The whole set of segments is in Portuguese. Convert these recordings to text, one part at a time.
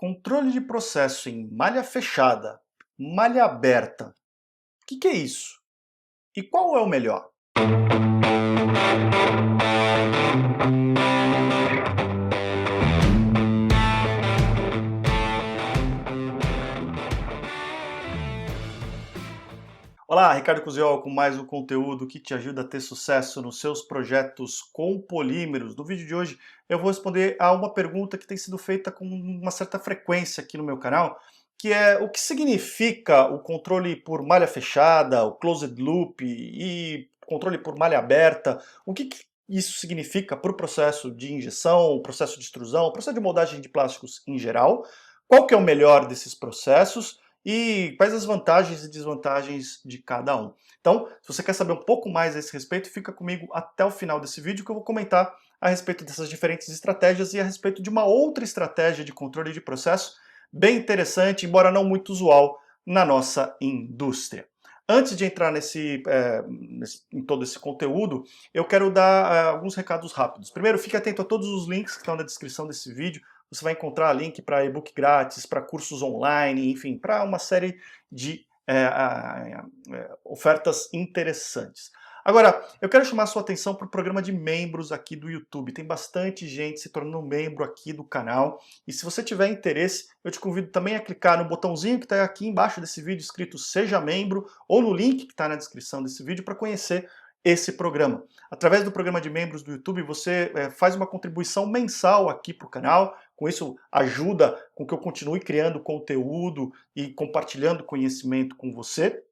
Controle de processo em malha fechada, malha aberta. O que é isso? E qual é o melhor? Olá, Ricardo Cusiol com mais um conteúdo que te ajuda a ter sucesso nos seus projetos com polímeros. No vídeo de hoje eu vou responder a uma pergunta que tem sido feita com uma certa frequência aqui no meu canal, que é o que significa o controle por malha fechada, o closed loop e controle por malha aberta. O que isso significa para o processo de injeção, o processo de extrusão, o processo de moldagem de plásticos em geral? Qual que é o melhor desses processos? E quais as vantagens e desvantagens de cada um. Então, se você quer saber um pouco mais a esse respeito, fica comigo até o final desse vídeo que eu vou comentar a respeito dessas diferentes estratégias e a respeito de uma outra estratégia de controle de processo bem interessante, embora não muito usual na nossa indústria. Antes de entrar em todo esse conteúdo, eu quero dar alguns recados rápidos. Primeiro, fique atento a todos os links que estão na descrição desse vídeo. Você vai encontrar link para e-book grátis, para cursos online, enfim, para uma série de ofertas interessantes. Agora, eu quero chamar a sua atenção para o programa de membros aqui do YouTube. Tem bastante gente se tornando membro aqui do canal. E se você tiver interesse, eu te convido também a clicar no botãozinho que está aqui embaixo desse vídeo, escrito Seja Membro, ou no link que está na descrição desse vídeo para conhecer esse programa. Através do programa de membros do YouTube, você faz uma contribuição mensal aqui para o canal. Com isso, ajuda com que eu continue criando conteúdo e compartilhando conhecimento com você.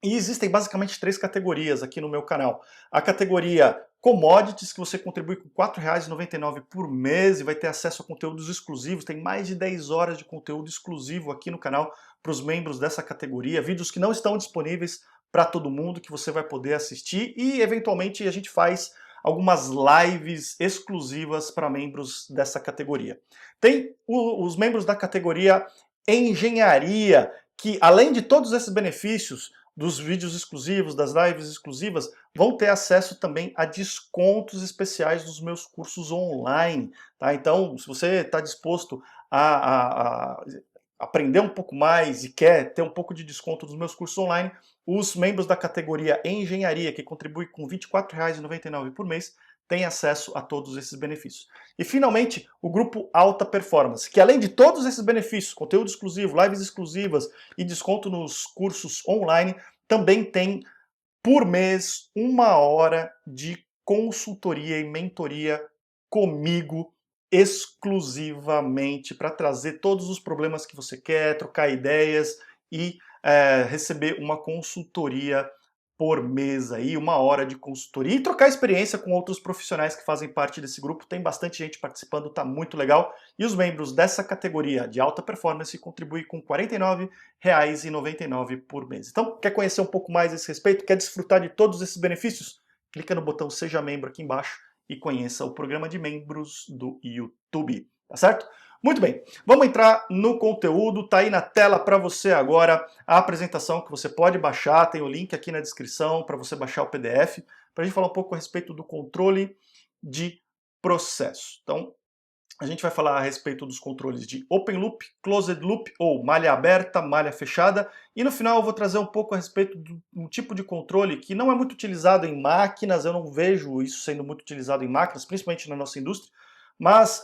E existem basicamente 3 categorias aqui no meu canal. A categoria Commodities, que você contribui com R$ 4,99 por mês e vai ter acesso a conteúdos exclusivos. Tem mais de 10 horas de conteúdo exclusivo aqui no canal para os membros dessa categoria. Vídeos que não estão disponíveis para todo mundo, que você vai poder assistir. E, eventualmente, a gente faz algumas lives exclusivas para membros dessa categoria. Tem os membros da categoria Engenharia, que, além de todos esses benefícios, dos vídeos exclusivos, das lives exclusivas, vão ter acesso também a descontos especiais dos meus cursos online. Tá? Então, se você está disposto a aprender um pouco mais e quer ter um pouco de desconto dos meus cursos online, os membros da categoria Engenharia, que contribuem com R$ 24,99 por mês, têm acesso a todos esses benefícios. E, finalmente, o grupo Alta Performance, que além de todos esses benefícios, conteúdo exclusivo, lives exclusivas e desconto nos cursos online, também tem, por mês, 1 hora de consultoria e mentoria comigo, exclusivamente, para trazer todos os problemas que você quer, trocar ideias e receber uma consultoria por mês aí, 1 hora de consultoria e trocar experiência com outros profissionais que fazem parte desse grupo. Tem bastante gente participando, tá muito legal. E os membros dessa categoria de alta performance contribuem com R$ 49,99 por mês. Então, quer conhecer um pouco mais a esse respeito? Quer desfrutar de todos esses benefícios? Clica no botão Seja Membro aqui embaixo e conheça o programa de membros do YouTube, tá certo? Muito bem, vamos entrar no conteúdo, tá aí na tela para você agora a apresentação que você pode baixar, tem o link aqui na descrição para você baixar o PDF, para a gente falar um pouco a respeito do controle de processo. Então, a gente vai falar a respeito dos controles de Open Loop, Closed Loop ou malha aberta, malha fechada, e no final eu vou trazer um pouco a respeito de um tipo de controle que não é muito utilizado em máquinas, eu não vejo isso sendo muito utilizado em máquinas, principalmente na nossa indústria, mas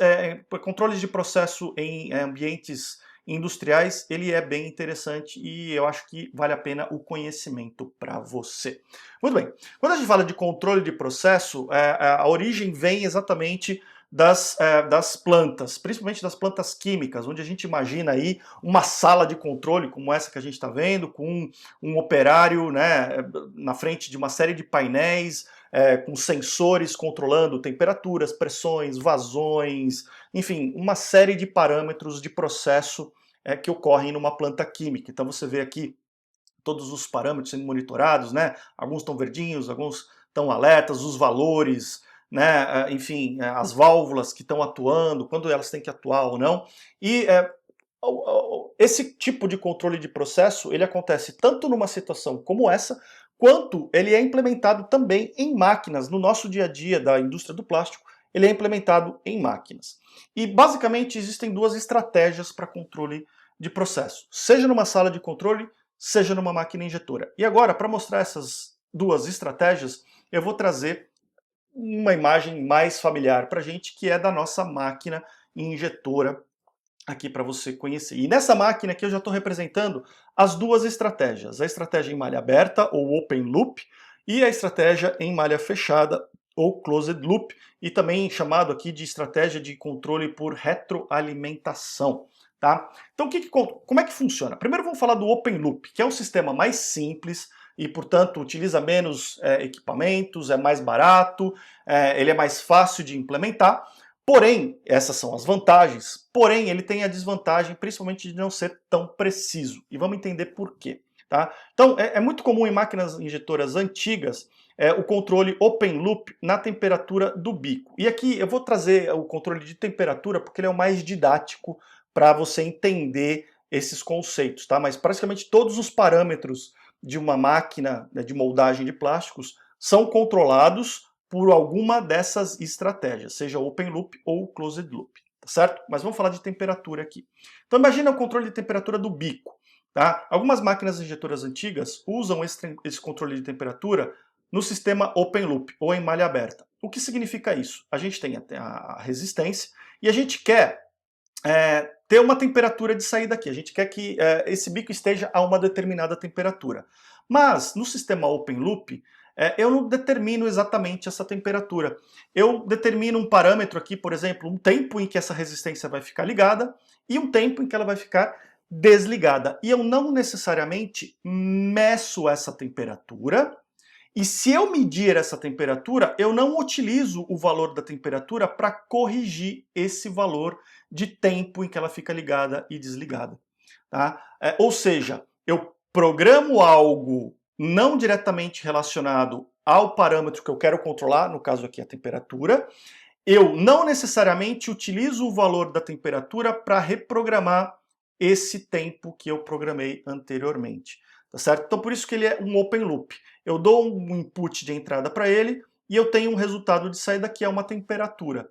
controles de processo em ambientes industriais, ele é bem interessante e eu acho que vale a pena o conhecimento para você. Muito bem, quando a gente fala de controle de processo, a origem vem exatamente das plantas, principalmente das plantas químicas, onde a gente imagina aí uma sala de controle como essa que a gente está vendo, com um operário, né, na frente de uma série de painéis, com sensores controlando temperaturas, pressões, vazões, enfim, uma série de parâmetros de processo que ocorrem numa planta química. Então você vê aqui todos os parâmetros sendo monitorados, né? Alguns estão verdinhos, alguns estão alertas, os valores, né? Enfim, as válvulas que estão atuando, quando elas têm que atuar ou não. E esse tipo de controle de processo, ele acontece tanto numa situação como essa, quanto ele é implementado também em máquinas, no nosso dia a dia da indústria do plástico, ele é implementado em máquinas. E basicamente existem duas estratégias para controle de processo, seja numa sala de controle, seja numa máquina injetora. E agora, para mostrar essas duas estratégias, eu vou trazer uma imagem mais familiar para a gente, que é da nossa máquina injetora aqui para você conhecer. E nessa máquina aqui eu já estou representando as duas estratégias, a estratégia em malha aberta, ou open loop, e a estratégia em malha fechada, ou closed loop, e também chamado aqui de estratégia de controle por retroalimentação. Tá? Então como é que funciona? Primeiro vamos falar do open loop, que é um sistema mais simples, e, portanto, utiliza menos equipamentos, é mais barato, ele é mais fácil de implementar. Porém, essas são as vantagens, porém ele tem a desvantagem principalmente de não ser tão preciso. E vamos entender por quê. Tá? Então, é muito comum em máquinas injetoras antigas o controle open loop na temperatura do bico. E aqui eu vou trazer o controle de temperatura porque ele é o mais didático para você entender esses conceitos. Tá? Mas praticamente todos os parâmetros de uma máquina, né, de moldagem de plásticos são controlados por alguma dessas estratégias, seja open loop ou closed loop, tá certo? Mas vamos falar de temperatura aqui. Então imagina o controle de temperatura do bico, tá? Algumas máquinas injetoras antigas usam esse controle de temperatura no sistema open loop, ou em malha aberta. O que significa isso? A gente tem a resistência e a gente quer ter uma temperatura de saída aqui. A gente quer que esse bico esteja a uma determinada temperatura. Mas no sistema open loop, eu não determino exatamente essa temperatura. Eu determino um parâmetro aqui, por exemplo, um tempo em que essa resistência vai ficar ligada e um tempo em que ela vai ficar desligada. E eu não necessariamente meço essa temperatura. E se eu medir essa temperatura, eu não utilizo o valor da temperatura para corrigir esse valor de tempo em que ela fica ligada e desligada. Tá? Ou seja, eu programo algo não diretamente relacionado ao parâmetro que eu quero controlar, no caso aqui a temperatura, eu não necessariamente utilizo o valor da temperatura para reprogramar esse tempo que eu programei anteriormente. Tá certo? Então por isso que ele é um open loop. Eu dou um input de entrada para ele e eu tenho um resultado de saída que é uma temperatura.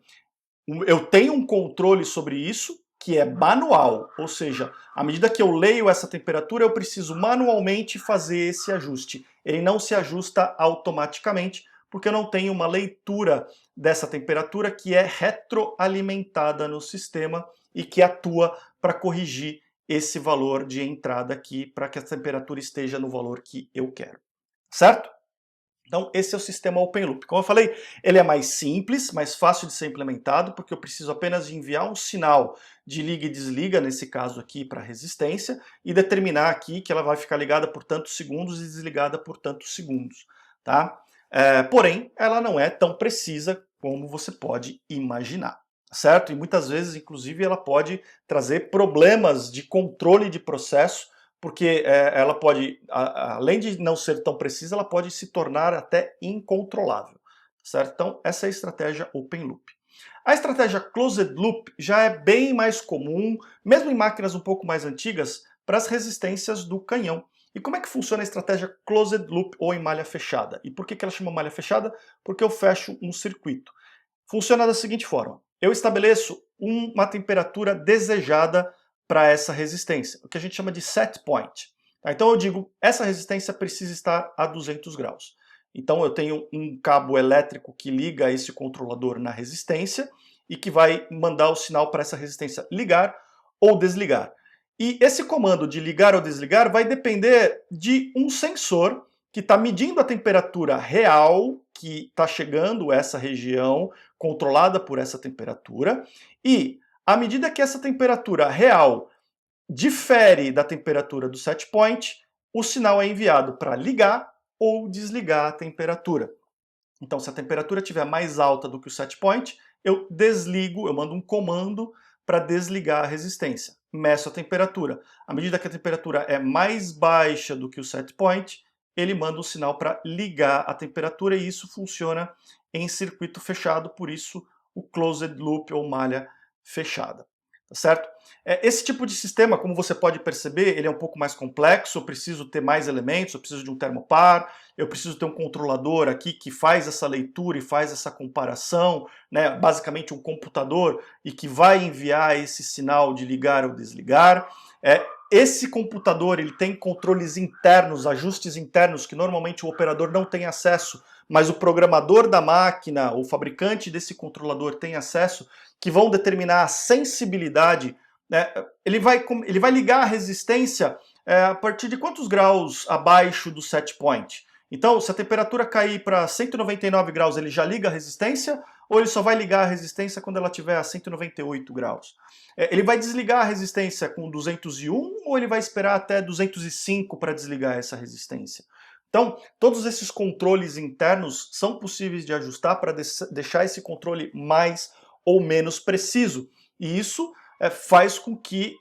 Eu tenho um controle sobre isso que é manual, ou seja, à medida que eu leio essa temperatura, eu preciso manualmente fazer esse ajuste. Ele não se ajusta automaticamente, porque eu não tenho uma leitura dessa temperatura que é retroalimentada no sistema e que atua para corrigir esse valor de entrada aqui, para que a temperatura esteja no valor que eu quero. Certo? Então esse é o sistema open loop. Como eu falei, ele é mais simples, mais fácil de ser implementado, porque eu preciso apenas de enviar um sinal de liga e desliga, nesse caso aqui para resistência, e determinar aqui que ela vai ficar ligada por tantos segundos e desligada por tantos segundos. Tá? Porém, ela não é tão precisa como você pode imaginar. Certo? E muitas vezes, inclusive, ela pode trazer problemas de controle de processo, porque ela pode, além de não ser tão precisa, ela pode se tornar até incontrolável, certo? Então essa é a estratégia open loop. A estratégia closed loop já é bem mais comum, mesmo em máquinas um pouco mais antigas, para as resistências do canhão. E como é que funciona a estratégia closed loop ou em malha fechada? E por que ela chama malha fechada? Porque eu fecho um circuito. Funciona da seguinte forma: eu estabeleço uma temperatura desejada para essa resistência, o que a gente chama de set point. Tá? Então eu digo, essa resistência precisa estar a 200 graus. Então eu tenho um cabo elétrico que liga esse controlador na resistência e que vai mandar o sinal para essa resistência ligar ou desligar. E esse comando de ligar ou desligar vai depender de um sensor que está medindo a temperatura real que está chegando a essa região controlada por essa temperatura, e à medida que essa temperatura real difere da temperatura do set point, o sinal é enviado para ligar ou desligar a temperatura. Então, se a temperatura estiver mais alta do que o set point, eu desligo, eu mando um comando para desligar a resistência. Meço a temperatura. À medida que a temperatura é mais baixa do que o set point, ele manda um sinal para ligar a temperatura e isso funciona em circuito fechado, por isso o closed loop ou malha fechada. tá certo? Esse tipo de sistema, como você pode perceber, ele é um pouco mais complexo, eu preciso ter mais elementos, eu preciso de um termopar, eu preciso ter um controlador aqui que faz essa leitura e faz essa comparação, né, basicamente um computador, e que vai enviar esse sinal de ligar ou desligar. Esse computador ele tem controles internos, ajustes internos, que normalmente o operador não tem acesso, mas o programador da máquina, o fabricante desse controlador tem acesso, que vão determinar a sensibilidade, né? Ele vai ligar a resistência a partir de quantos graus abaixo do set point. Então, se a temperatura cair para 199 graus, ele já liga a resistência, ou ele só vai ligar a resistência quando ela estiver a 198 graus? Ele vai desligar a resistência com 201 ou ele vai esperar até 205 para desligar essa resistência? Então, todos esses controles internos são possíveis de ajustar para deixar esse controle mais ou menos preciso. E isso faz com que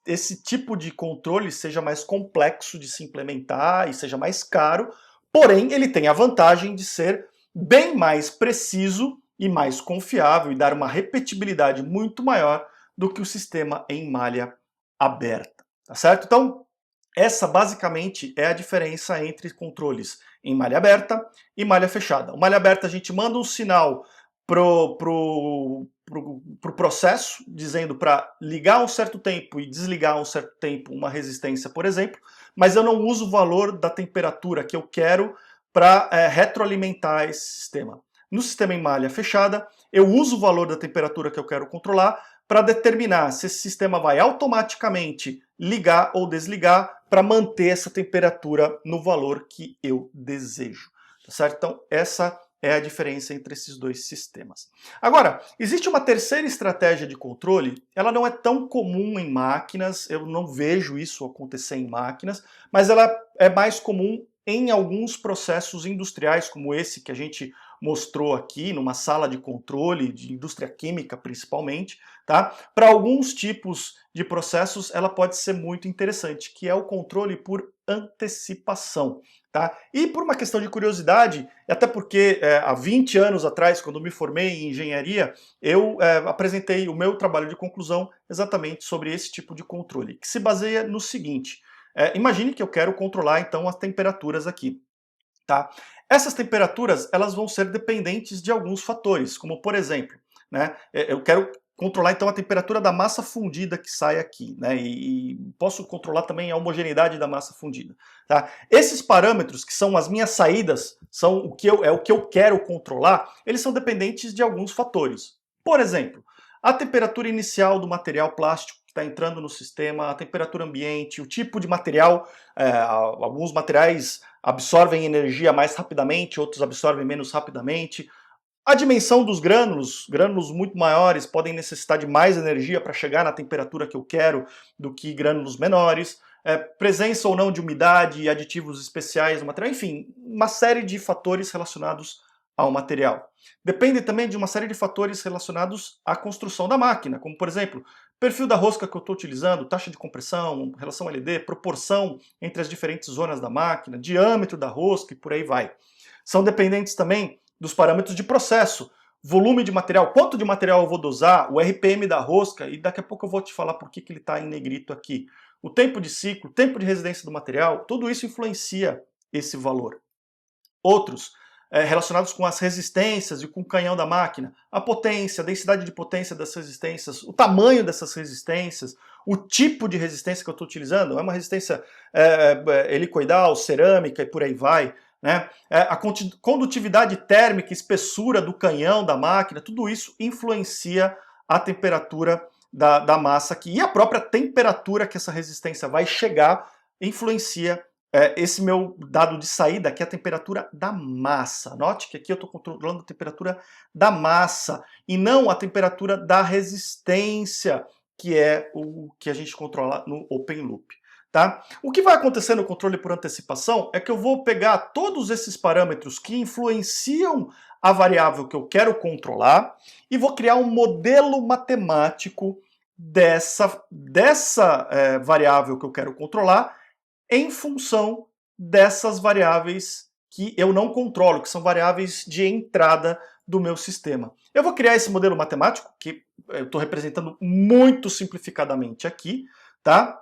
esse tipo de controle seja mais complexo de se implementar e seja mais caro, porém ele tem a vantagem de ser bem mais preciso e mais confiável e dar uma repetibilidade muito maior do que o sistema em malha aberta, tá certo? Então, essa basicamente é a diferença entre controles em malha aberta e malha fechada. O malha aberta a gente manda um sinal pro processo, dizendo para ligar um certo tempo e desligar um certo tempo uma resistência, por exemplo, mas eu não uso o valor da temperatura que eu quero para retroalimentar esse sistema. No sistema em malha fechada, eu uso o valor da temperatura que eu quero controlar para determinar se esse sistema vai automaticamente ligar ou desligar para manter essa temperatura no valor que eu desejo. Tá certo? Então, essa é a diferença entre esses dois sistemas. Agora, existe uma terceira estratégia de controle, ela não é tão comum em máquinas, eu não vejo isso acontecer em máquinas, mas ela é mais comum em alguns processos industriais, como esse que a gente mostrou aqui, numa sala de controle, de indústria química principalmente, tá? Para alguns tipos de processos, ela pode ser muito interessante, que é o controle por antecipação. Tá? E por uma questão de curiosidade, até porque há 20 anos atrás, quando me formei em engenharia, eu apresentei o meu trabalho de conclusão exatamente sobre esse tipo de controle, que se baseia no seguinte: imagine que eu quero controlar então as temperaturas aqui. Tá? Essas temperaturas elas vão ser dependentes de alguns fatores, como por exemplo, né, eu quero controlar então a temperatura da massa fundida que sai aqui, né, e posso controlar também a homogeneidade da massa fundida. Tá? Esses parâmetros, que são as minhas saídas, são o que eu quero controlar, eles são dependentes de alguns fatores. Por exemplo, a temperatura inicial do material plástico que está entrando no sistema, a temperatura ambiente, o tipo de material, alguns materiais absorvem energia mais rapidamente, outros absorvem menos rapidamente. A dimensão dos grânulos, grânulos muito maiores podem necessitar de mais energia para chegar na temperatura que eu quero do que grânulos menores. Presença ou não de umidade e aditivos especiais no material, enfim, uma série de fatores relacionados ao material. Depende também de uma série de fatores relacionados à construção da máquina, como por exemplo, perfil da rosca que eu estou utilizando, taxa de compressão, relação LD, proporção entre as diferentes zonas da máquina, diâmetro da rosca e por aí vai. São dependentes também dos parâmetros de processo, volume de material, quanto de material eu vou dosar, o RPM da rosca, e daqui a pouco eu vou te falar por que ele está em negrito aqui. O tempo de ciclo, tempo de residência do material, tudo isso influencia esse valor. Outros, relacionados com as resistências e com o canhão da máquina, a potência, a densidade de potência das resistências, o tamanho dessas resistências, o tipo de resistência que eu estou utilizando, é uma resistência helicoidal, cerâmica e por aí vai. Né? A condutividade térmica, espessura do canhão da máquina, tudo isso influencia a temperatura da massa aqui. E a própria temperatura que essa resistência vai chegar influencia esse meu dado de saída, que é a temperatura da massa. Note que aqui eu estou controlando a temperatura da massa e não a temperatura da resistência, que é o que a gente controla no Open Loop. Tá? O que vai acontecer no controle por antecipação é que eu vou pegar todos esses parâmetros que influenciam a variável que eu quero controlar e vou criar um modelo matemático dessa variável que eu quero controlar em função dessas variáveis que eu não controlo, que são variáveis de entrada do meu sistema. Eu vou criar esse modelo matemático, que eu estou representando muito simplificadamente aqui, tá?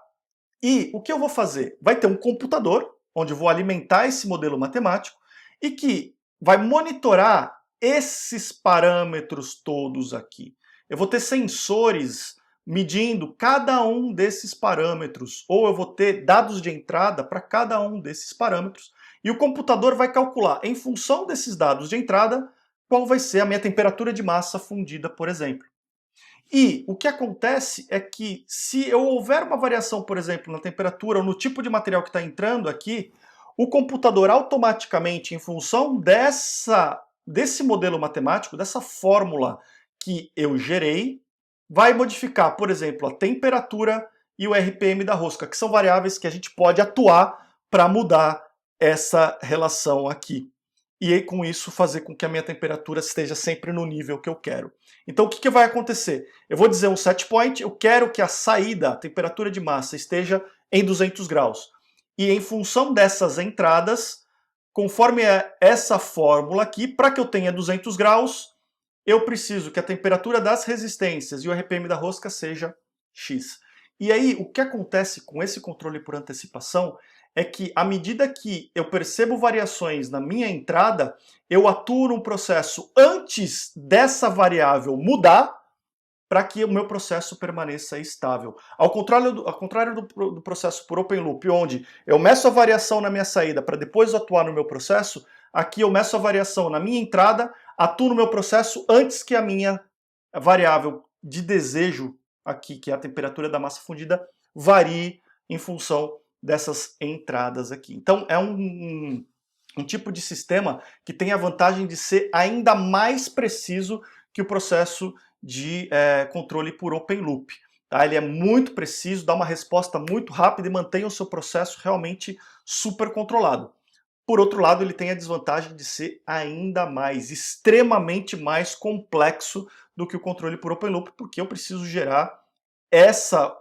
E o que eu vou fazer? Vai ter um computador, onde eu vou alimentar esse modelo matemático, e que vai monitorar esses parâmetros todos aqui. Eu vou ter sensores medindo cada um desses parâmetros, ou eu vou ter dados de entrada para cada um desses parâmetros, e o computador vai calcular, em função desses dados de entrada, qual vai ser a minha temperatura de massa fundida, por exemplo. E o que acontece é que se eu houver uma variação, por exemplo, na temperatura ou no tipo de material que está entrando aqui, o computador automaticamente, em função desse modelo matemático, dessa fórmula que eu gerei, vai modificar, por exemplo, a temperatura e o RPM da rosca, que são variáveis que a gente pode atuar para mudar essa relação aqui. E aí, com isso, fazer com que a minha temperatura esteja sempre no nível que eu quero. Então, o que vai acontecer? Eu vou dizer um set point, eu quero que a saída, a temperatura de massa, esteja em 200 graus. E em função dessas entradas, conforme essa fórmula aqui, para que eu tenha 200 graus, eu preciso que a temperatura das resistências e o RPM da rosca seja X. E aí, o que acontece com esse controle por antecipação é que, à medida que eu percebo variações na minha entrada, eu atuo num processo antes dessa variável mudar, para que o meu processo permaneça estável. Ao contrário do processo por open loop, onde eu meço a variação na minha saída para depois atuar no meu processo, aqui eu meço a variação na minha entrada, atuo no meu processo antes que a minha variável de desejo aqui, que é a temperatura da massa fundida, varie em função dessas entradas aqui. Então é um tipo de sistema que tem a vantagem de ser ainda mais preciso que o processo de controle por open loop. Tá? Ele é muito preciso, dá uma resposta muito rápida e mantém o seu processo realmente super controlado. Por outro lado, ele tem a desvantagem de ser ainda mais, extremamente mais complexo do que o controle por open loop, porque eu preciso gerar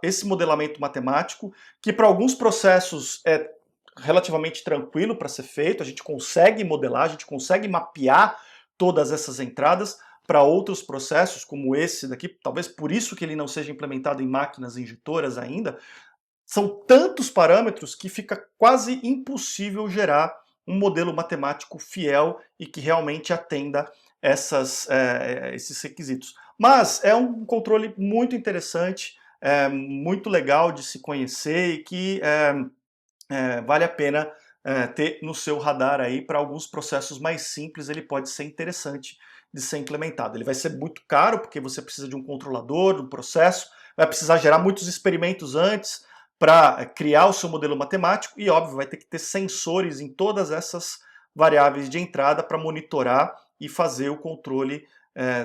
esse modelamento matemático, que para alguns processos é relativamente tranquilo para ser feito, a gente consegue modelar, a gente consegue mapear todas essas entradas. Para outros processos, como esse daqui, talvez por isso que ele não seja implementado em máquinas injetoras ainda, são tantos parâmetros que fica quase impossível gerar um modelo matemático fiel e que realmente atenda esses requisitos. Mas é um controle muito interessante, muito legal de se conhecer e que vale a pena ter no seu radar aí. Para alguns processos mais simples ele pode ser interessante de ser implementado. Ele vai ser muito caro porque você precisa de um controlador do processo, vai precisar gerar muitos experimentos antes para criar o seu modelo matemático e, óbvio, vai ter que ter sensores em todas essas variáveis de entrada para monitorar e fazer o controle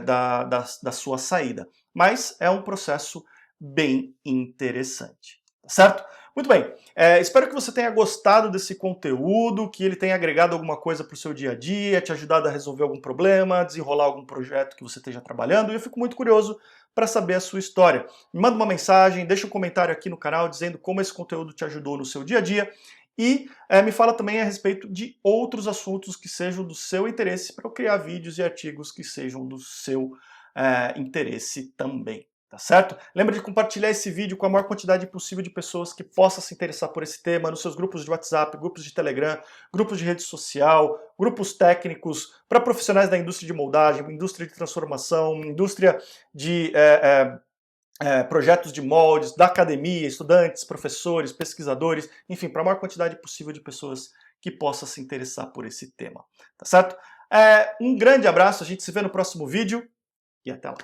da sua saída. Mas é um processo bem interessante, tá certo? Muito bem, espero que você tenha gostado desse conteúdo, que ele tenha agregado alguma coisa para o seu dia a dia, te ajudado a resolver algum problema, desenrolar algum projeto que você esteja trabalhando, e eu fico muito curioso para saber a sua história. Me manda uma mensagem, deixa um comentário aqui no canal dizendo como esse conteúdo te ajudou no seu dia a dia, e me fala também a respeito de outros assuntos que sejam do seu interesse para eu criar vídeos e artigos que sejam do seu interesse também. Tá certo? Lembra de compartilhar esse vídeo com a maior quantidade possível de pessoas que possam se interessar por esse tema, nos seus grupos de WhatsApp, grupos de Telegram, grupos de rede social, grupos técnicos, para profissionais da indústria de moldagem, indústria de transformação, indústria de projetos de moldes, da academia, estudantes, professores, pesquisadores, enfim, para a maior quantidade possível de pessoas que possam se interessar por esse tema. Tá certo? Um grande abraço, a gente se vê no próximo vídeo e até lá.